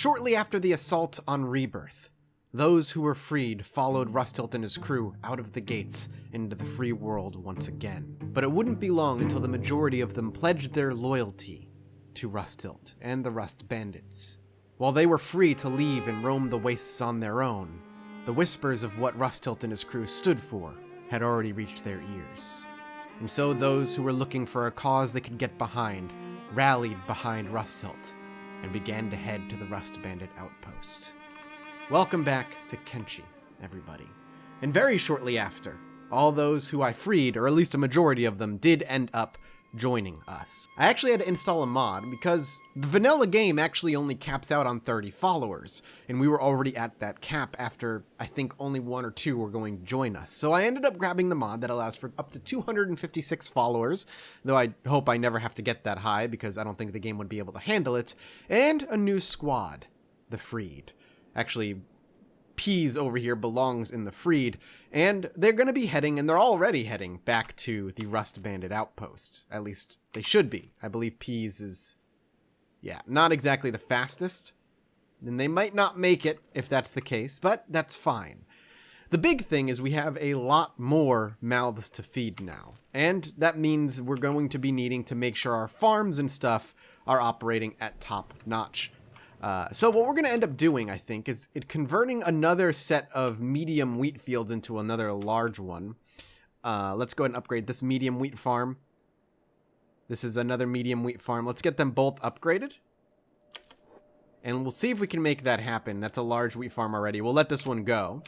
Shortly after the assault on Rebirth, those who were freed followed Rusthilt and his crew out of the gates into the free world once again. But it wouldn't be long until the majority of them pledged their loyalty to Rusthilt and the Rust Bandits. While they were free to leave and roam the wastes on their own, the whispers of what Rusthilt and his crew stood for had already reached their ears. And so those who were looking for a cause they could get behind rallied behind Rusthilt and began to head to the Rust Bandit outpost. Welcome back to Kenshi, everybody. And very shortly after, all those who I freed, or at least a majority of them, did end up joining us. I actually had to install a mod because the vanilla game actually only caps out on 30 followers, and we were already at that cap after I think only 1 or 2 were going to join us. So I ended up grabbing the mod that allows for up to 256 followers, though I hope I never have to get that high because I don't think the game would be able to handle it, and a new squad, the Freed. Actually, Peas over here belongs in the Freed, and they're going to be heading, and they're already heading, back to the Rust Bandit outpost. At least, they should be. I believe Peas is, not exactly the fastest, and they might not make it if that's the case, but that's fine. The big thing is we have a lot more mouths to feed now, and that means we're going to be needing to make sure our farms and stuff are operating at top notch. So what we're going to end up doing, I think, is converting another set of medium wheat fields into another large one. Let's go ahead and upgrade this medium wheat farm. This is another medium wheat farm. Let's get them both upgraded. And we'll see if we can make that happen. That's a large wheat farm already. We'll let this one go.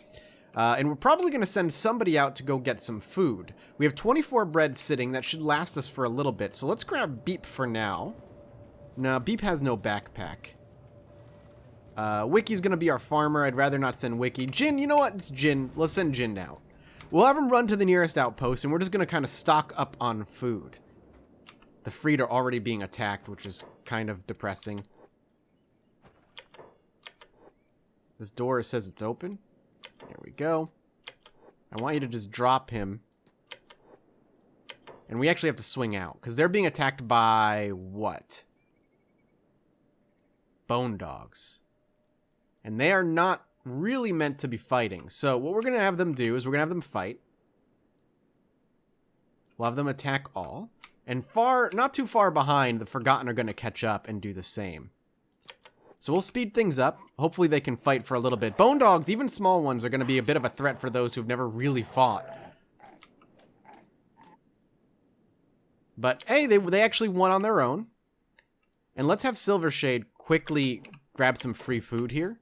And we're probably going to send somebody out to go get some food. We have 24 bread sitting. That should last us for a little bit. So let's grab Beep for now. No, Beep has no backpack. Wiki's gonna be our farmer. I'd rather not send Wiki. Jin, you know what? It's Jin. Let's send Jin out. We'll have him run to the nearest outpost, and we're just gonna kind of stock up on food. The Freed are already being attacked, which is kind of depressing. This door says it's open. There we go. I want you to just drop him. And we actually have to swing out, because they're being attacked by what? Bone dogs. And they are not really meant to be fighting. So what we're going to have them do is we're going to have them fight. We'll have them attack all. And not too far behind, the Forgotten are going to catch up and do the same. So we'll speed things up. Hopefully they can fight for a little bit. Bone dogs, even small ones, are going to be a bit of a threat for those who've never really fought. But hey, they actually won on their own. And let's have Silvershade quickly grab some free food here.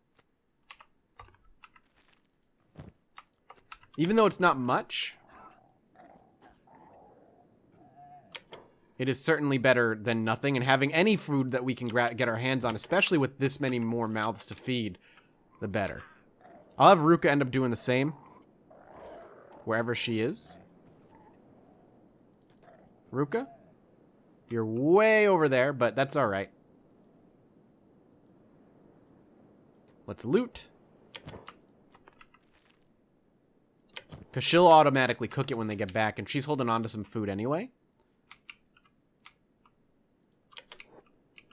Even though it's not much, it is certainly better than nothing. And having any food that we can get our hands on, especially with this many more mouths to feed, the better. I'll have Ruka end up doing the same, wherever she is. Ruka, you're way over there, but that's all right. Let's loot. Because she'll automatically cook it when they get back, and she's holding on to some food anyway.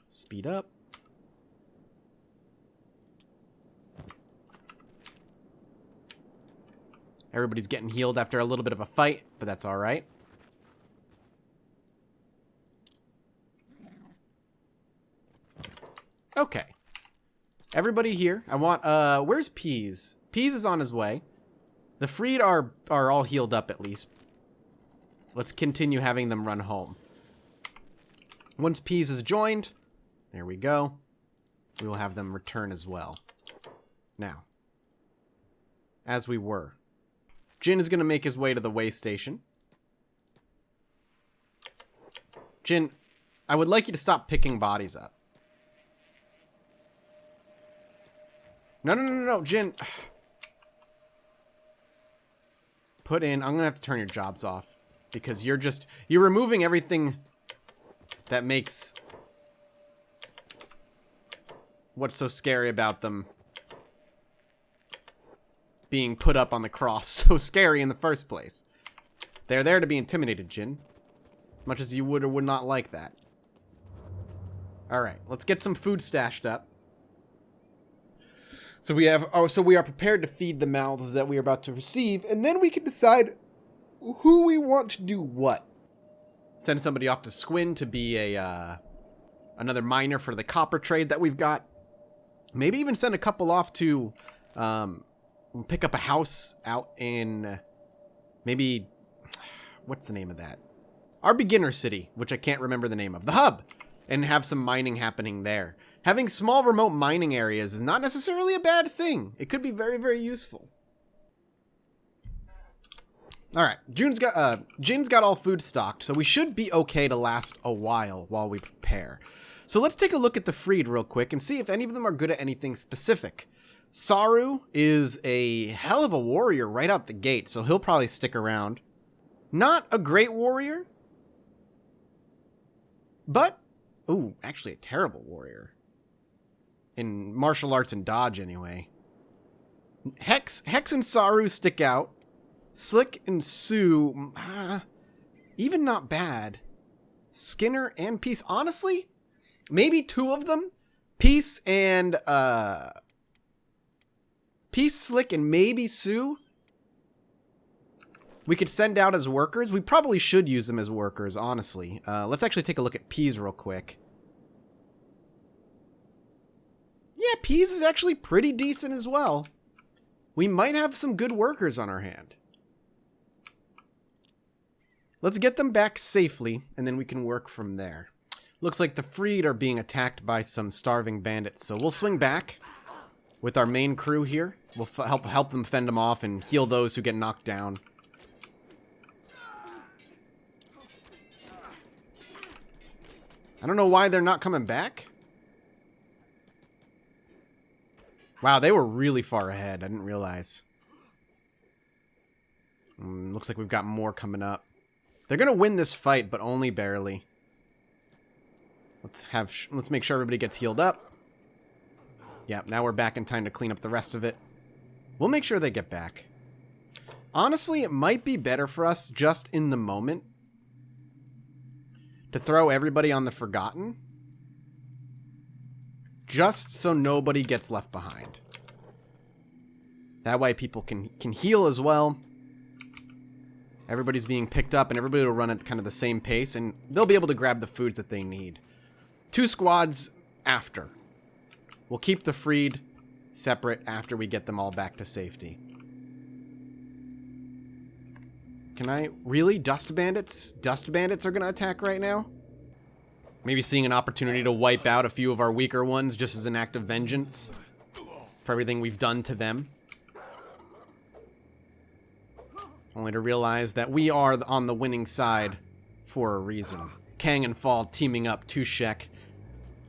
Speed up. Everybody's getting healed after a little bit of a fight, but that's all right. Okay. Everybody here. I want, where's Peas? Peas is on his way. The Freed are all healed up at least. Let's continue having them run home. Once Peas is joined, there we go. We will have them return as well. Now, as we were. Jin is going to make his way to the way station. Jin, I would like you to stop picking bodies up. No, Jin. Put in, I'm going to have to turn your jobs off. Because you're removing everything that makes what's so scary about them being put up on the cross so scary in the first place. They're there to be intimidated, Jin. As much as you would or would not like that. Alright, let's get some food stashed up. So we have, so we are prepared to feed the mouths that we are about to receive, and then we can decide who we want to do what. Send somebody off to Squin to be another miner for the copper trade that we've got. Maybe even send a couple off to pick up a house out in maybe, what's the name of that? Our beginner city, which I can't remember the name of. The hub. And have some mining happening there. Having small remote mining areas is not necessarily a bad thing. It could be very, very useful. Alright, Jin's got all food stocked, so we should be okay to last a while we prepare. So let's take a look at the freed real quick and see if any of them are good at anything specific. Saru is a hell of a warrior right out the gate, so he'll probably stick around. Not a great warrior, but, ooh, actually a terrible warrior. In martial arts and dodge, anyway. Hex and Saru stick out. Slick and Sue, even not bad. Skinner and Peace, honestly, maybe two of them. Peace and, Peace, Slick, and maybe Sue. We could send out as workers. We probably should use them as workers, honestly. Let's actually take a look at Peas real quick. Yeah, Peas is actually pretty decent as well. We might have some good workers on our hand. Let's get them back safely, and then we can work from there. Looks like the freed are being attacked by some starving bandits, so we'll swing back with our main crew here. We'll help them fend them off and heal those who get knocked down. I don't know why they're not coming back. Wow, they were really far ahead. I didn't realize. Looks like we've got more coming up. They're going to win this fight, but only barely. Let's make sure everybody gets healed up. Yeah, now we're back in time to clean up the rest of it. We'll make sure they get back. Honestly, it might be better for us just in the moment to throw everybody on the Forgotten. Just so nobody gets left behind. That way people can heal as well. Everybody's being picked up, and everybody will run at kind of the same pace, and they'll be able to grab the foods that they need. 2 squads after. We'll keep the freed separate after we get them all back to safety. Can I... Really? Dust bandits? Dust bandits are going to attack right now? Maybe seeing an opportunity to wipe out a few of our weaker ones just as an act of vengeance for everything we've done to them. Only to realize that we are on the winning side for a reason. Kang and Fall teaming up, Tushek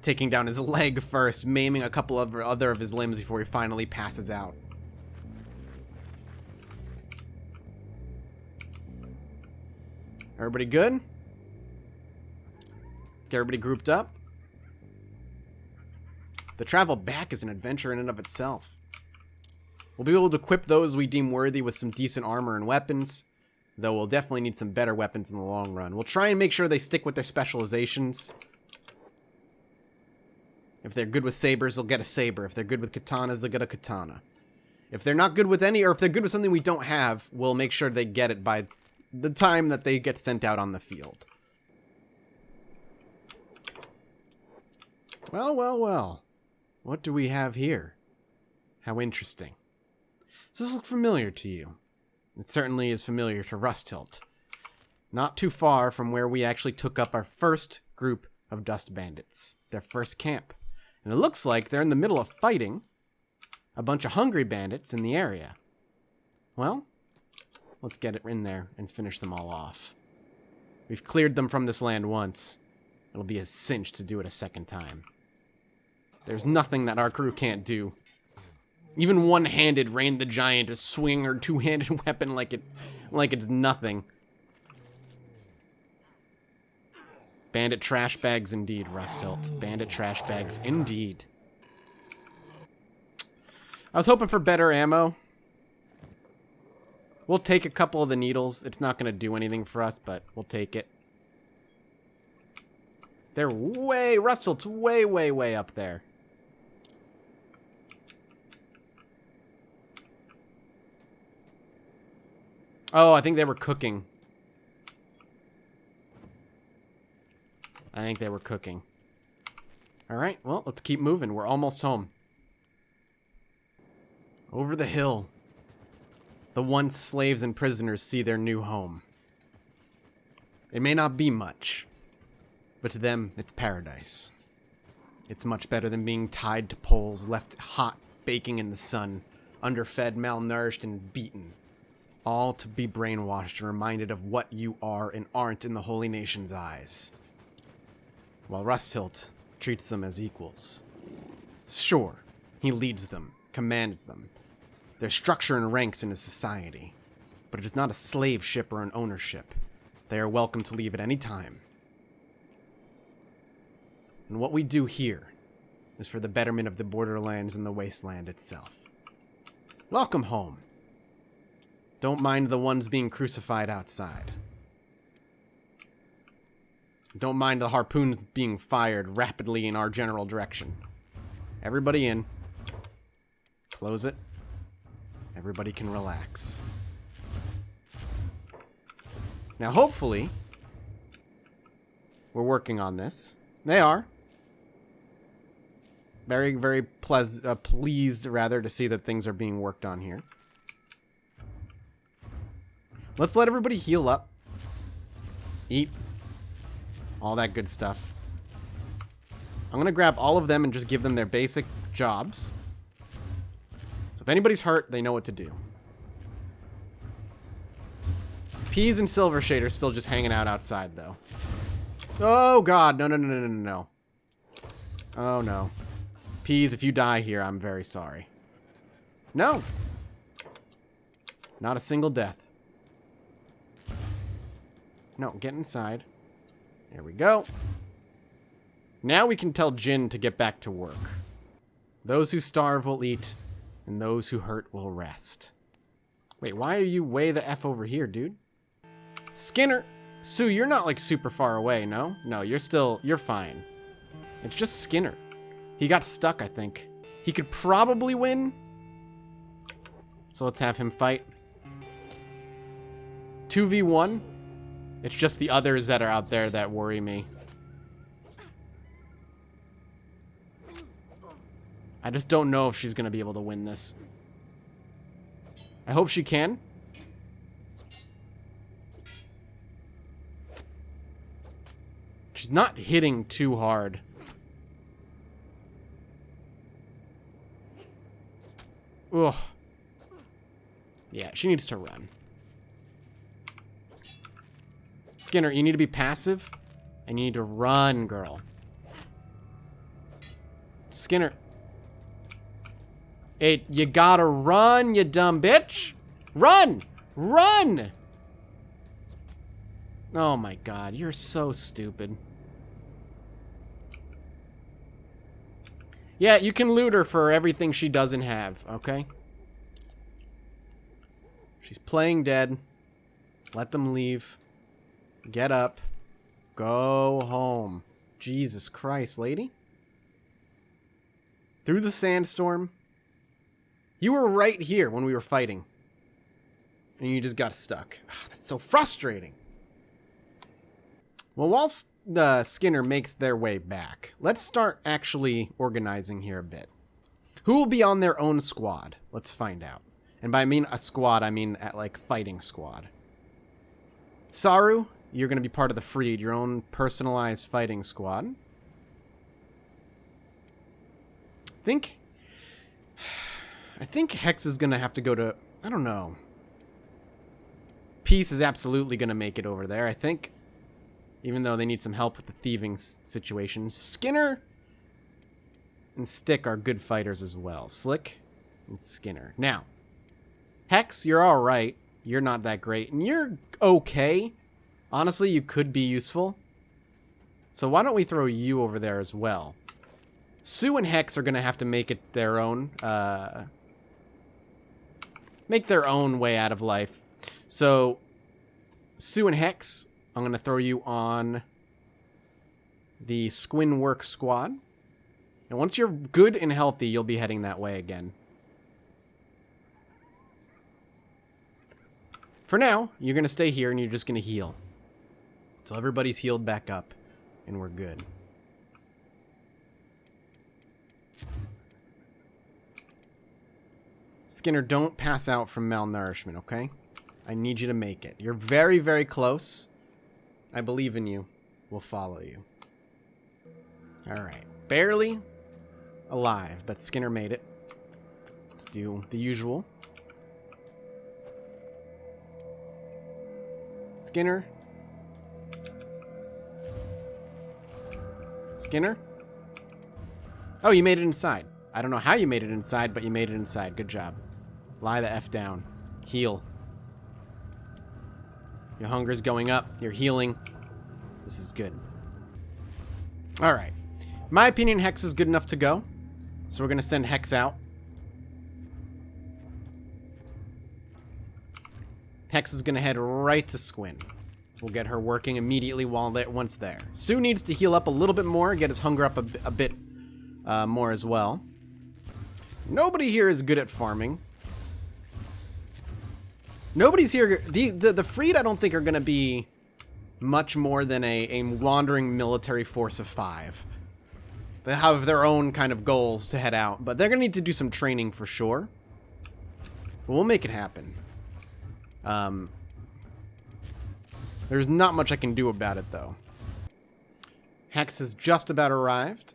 taking down his leg first, maiming a couple of other of his limbs before he finally passes out. Everybody good? Let's get everybody grouped up. The travel back is an adventure in and of itself. We'll be able to equip those we deem worthy with some decent armor and weapons, though we'll definitely need some better weapons in the long run. We'll try and make sure they stick with their specializations. If they're good with sabers, they'll get a saber. If they're good with katanas, they'll get a katana. If they're not good with any, or if they're good with something we don't have, we'll make sure they get it by the time that they get sent out on the field. Well, well, well. What do we have here? How interesting. Does this look familiar to you? It certainly is familiar to Rusthilt. Not too far from where we actually took up our first group of dust bandits. Their first camp. And it looks like they're in the middle of fighting a bunch of hungry bandits in the area. Well, let's get it in there and finish them all off. We've cleared them from this land once. It'll be a cinch to do it a second time. There's nothing that our crew can't do. Even one-handed Rain the Giant to swing her two-handed weapon like it's nothing. Bandit trash bags indeed, Rusthilt. Bandit trash bags indeed. I was hoping for better ammo. We'll take a couple of the needles. It's not going to do anything for us, but we'll take it. They're Rusthilt's way, way, way up there. Oh, I think they were cooking. I think they were cooking. Alright, well, let's keep moving. We're almost home. Over the hill, the once slaves and prisoners see their new home. It may not be much, but to them, it's paradise. It's much better than being tied to poles, left hot, baking in the sun, underfed, malnourished, and beaten. All to be brainwashed and reminded of what you are and aren't in the Holy Nation's eyes. While Rusthilt treats them as equals. Sure, he leads them, commands them. There's structure and ranks in his society, but it is not a slave ship or an ownership. They are welcome to leave at any time. And what we do here is for the betterment of the borderlands and the wasteland itself. Welcome home. Don't mind the ones being crucified outside. Don't mind the harpoons being fired rapidly in our general direction. Everybody in. Close it. Everybody can relax. Now, hopefully, we're working on this. They are. Very, very pleased, rather, to see that things are being worked on here. Let's let everybody heal up. Eat. All that good stuff. I'm going to grab all of them and just give them their basic jobs. So if anybody's hurt, they know what to do. Peas and Silvershade are still just hanging out outside, though. Oh, God. No, no, no, no, no, no. Oh, no. Peas, if you die here, I'm very sorry. No. Not a single death. No, get inside. There we go. Now we can tell Jin to get back to work. Those who starve will eat, and those who hurt will rest. Wait, why are you way the F over here, dude? Skinner! Sue, you're not, like, super far away, no? No, you're fine. It's just Skinner. He got stuck, I think. He could probably win. So let's have him fight. 2v1. It's just the others that are out there that worry me. I just don't know if she's going to be able to win this. I hope she can. She's not hitting too hard. Ugh. Yeah, she needs to run. Skinner, you need to be passive, and you need to run, girl. Skinner. Hey, you gotta run, you dumb bitch. Run! Run! Oh my God, you're so stupid. Yeah, you can loot her for everything she doesn't have, okay? She's playing dead. Let them leave. Get up. Go home. Jesus Christ, lady. Through the sandstorm. You were right here when we were fighting. And you just got stuck. Ugh, that's so frustrating. Well, whilst the Skinner makes their way back, let's start actually organizing here a bit. Who will be on their own squad? Let's find out. And by I mean a squad, I mean like fighting squad. Saru, you're going to be part of the Freed, your own personalized fighting squad. I think Hex is going to have to go to, I don't know. Peace is absolutely going to make it over there, I think. Even though they need some help with the thieving situation. Skinner and Stick are good fighters as well. Slick and Skinner. Now, Hex, you're alright. You're not that great. And you're okay. Honestly, you could be useful. So why don't we throw you over there as well? Sue and Hex are going to have to make it their own. Make their own way out of life. So, Sue and Hex, I'm going to throw you on the Squin Work Squad. And once you're good and healthy, you'll be heading that way again. For now, you're going to stay here and you're just going to heal. Until everybody's healed back up and we're good. Skinner, don't pass out from malnourishment, okay? I need you to make it. You're very, very close. I believe in you. We'll follow you. Alright. Barely alive, but Skinner made it. Let's do the usual. Skinner. Skinner? Oh, you made it inside. I don't know how you made it inside, but you made it inside. Good job. Lie the F down. Heal. Your hunger's going up. You're healing. This is good. Alright. In my opinion, Hex is good enough to go. So we're going to send Hex out. Hex is going to head right to Squin. We'll get her working immediately once there. Sue needs to heal up a little bit more, get his hunger up a bit more as well. Nobody here is good at farming. Nobody's here. The freed, I don't think, are going to be much more than a wandering military force of 5. They have their own kind of goals to head out, but they're going to need to do some training for sure. But we'll make it happen. There's not much I can do about it, though. Hex has just about arrived.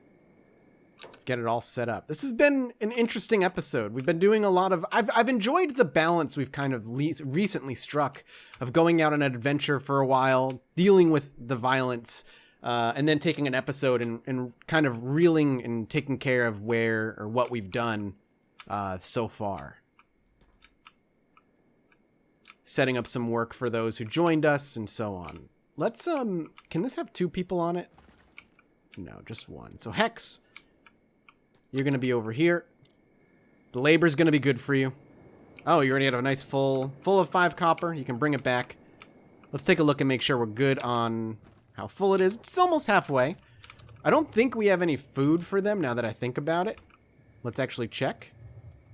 Let's get it all set up. This has been an interesting episode. We've been doing a lot of... I've enjoyed the balance we've kind of recently struck of going out on an adventure for a while, dealing with the violence, and then taking an episode and kind of reeling and taking care of where or what we've done so far. Setting up some work for those who joined us and so on. Let's, can this have 2 people on it? No, just 1. So Hex... You're going to be over here. The labor's going to be good for you. Oh, you already have a nice full of 5 copper. You can bring it back. Let's take a look and make sure we're good on how full it is. It's almost halfway. I don't think we have any food for them now that I think about it. Let's actually check.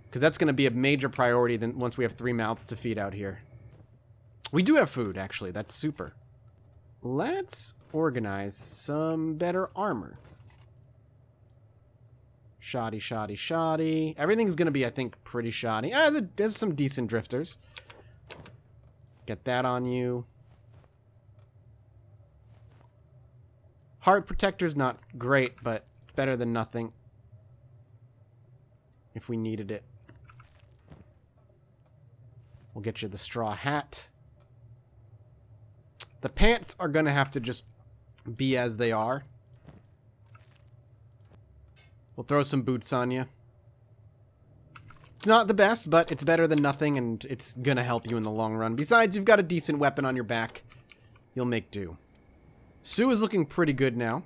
Because that's going to be a major priority once we have 3 mouths to feed out here. We do have food, actually. That's super. Let's organize some better armor. Shoddy, shoddy, shoddy. Everything's going to be, I think, pretty shoddy. There's some decent drifters. Get that on you. Heart protector's not great, but it's better than nothing. If we needed it. We'll get you the straw hat. The pants are going to have to just be as they are. We'll throw some boots on you. It's not the best, but it's better than nothing, and it's gonna help you in the long run. Besides, you've got a decent weapon on your back. You'll make do. Sue is looking pretty good now.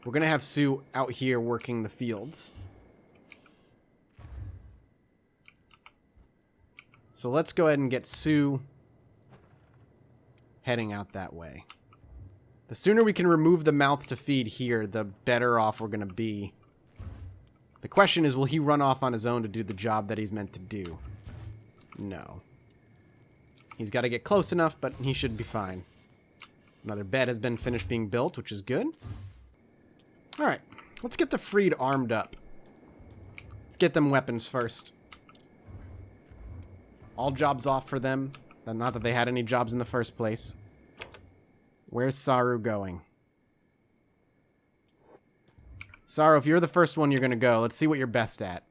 We're gonna have Sue out here working the fields. So let's go ahead and get Sue heading out that way. The sooner we can remove the mouth to feed here, the better off we're going to be. The question is, will he run off on his own to do the job that he's meant to do? No. He's got to get close enough, but he should be fine. Another bed has been finished being built, which is good. Alright, let's get the freed armed up. Let's get them weapons first. All jobs off for them. Not that they had any jobs in the first place. Where's Saru going? Saru, if you're the first one, you're going to go. Let's see what you're best at.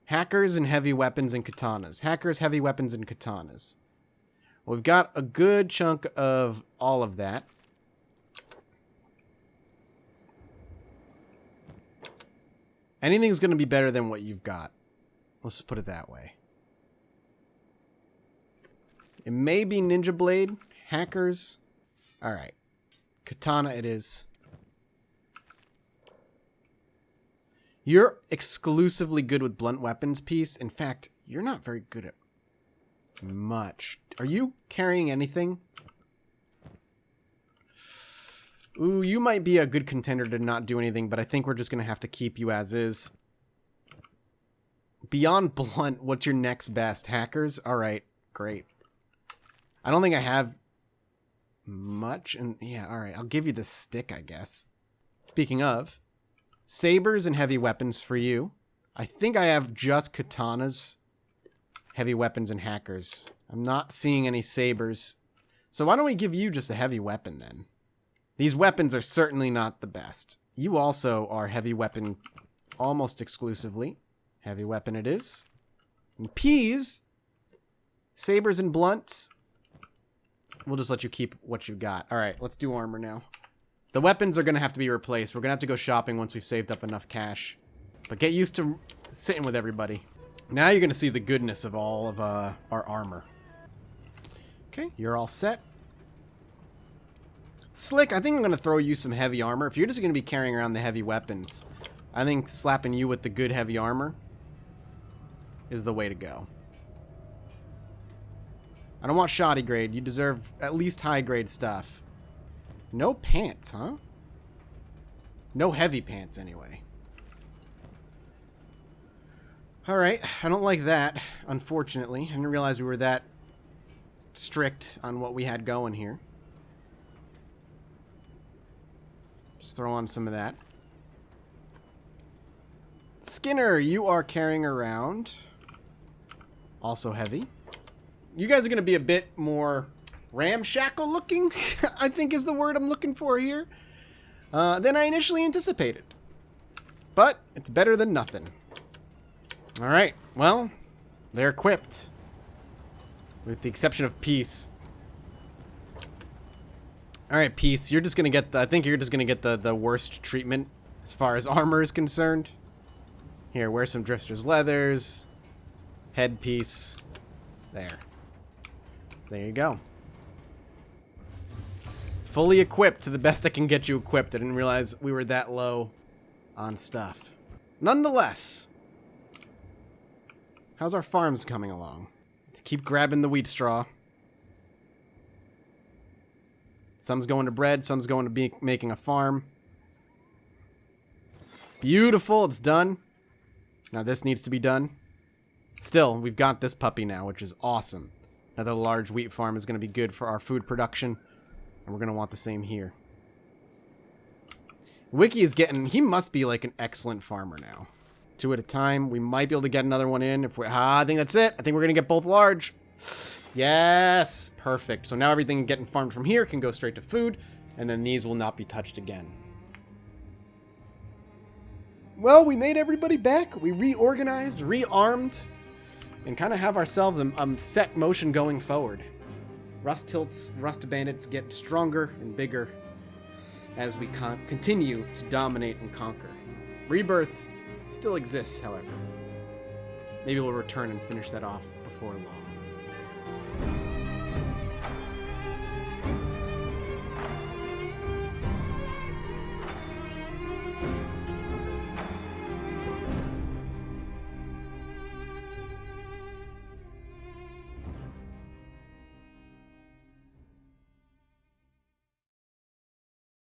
Hackers and heavy weapons and katanas. Hackers, heavy weapons, and katanas. Well, we've got a good chunk of all of that. Anything's going to be better than what you've got. Let's put it that way. It may be Ninja Blade, hackers. Alright. Katana it is. You're exclusively good with blunt weapons piece. In fact, you're not very good at much. Are you carrying anything? Ooh, you might be a good contender to not do anything, but I think we're just going to have to keep you as is. Beyond blunt, what's your next best? Hackers? Alright, great. I don't think I have much, and yeah, alright, I'll give you the stick, I guess. Speaking of, sabers and heavy weapons for you. I think I have just katanas, heavy weapons, and hackers. I'm not seeing any sabers. So why don't we give you just a heavy weapon then? These weapons are certainly not the best. You also are heavy weapon almost exclusively. Heavy weapon it is. And peas, sabers and blunts. We'll just let you keep what you got. All right, let's do armor now. The weapons are going to have to be replaced. We're going to have to go shopping once we've saved up enough cash. But get used to sitting with everybody. Now you're going to see the goodness of all of our armor. Okay, you're all set. Slick, I think I'm going to throw you some heavy armor. If you're just going to be carrying around the heavy weapons, I think slapping you with the good heavy armor is the way to go. I don't want shoddy grade. You deserve at least high grade stuff. No pants, huh? No heavy pants, anyway. Alright, I don't like that, unfortunately. I didn't realize we were that strict on what we had going here. Just throw on some of that. Skinner, you are carrying around. Also heavy. You guys are going to be a bit more ramshackle looking, I think is the word I'm looking for here, than I initially anticipated. But it's better than nothing. Alright, well, they're equipped. With the exception of Peace. Alright, Peace, you're just going to get I think you're just going to get the worst treatment as far as armor is concerned. Here, wear some Drifter's leathers. Headpiece. There. There you go. Fully equipped to the best I can get you equipped. I didn't realize we were that low on stuff. Nonetheless, how's our farms coming along? Let's keep grabbing the wheat straw. Some's going to bread, some's going to be making a farm. Beautiful, it's done. Now this needs to be done. Still, we've got this puppy now, which is awesome. Another large wheat farm is going to be good for our food production. And we're going to want the same here. Wiki is getting... He must be like an excellent farmer now. 2 at a time. We might be able to get another one in. If we, I think that's it. I think we're going to get both large. Yes. Perfect. So now everything getting farmed from here can go straight to food. And then these will not be touched again. Well, we made everybody back. We reorganized, rearmed, and kind of have ourselves a set motion going forward. Rust tilts, rust bandits get stronger and bigger as we continue to dominate and conquer. Rebirth still exists, however. Maybe we'll return and finish that off before long.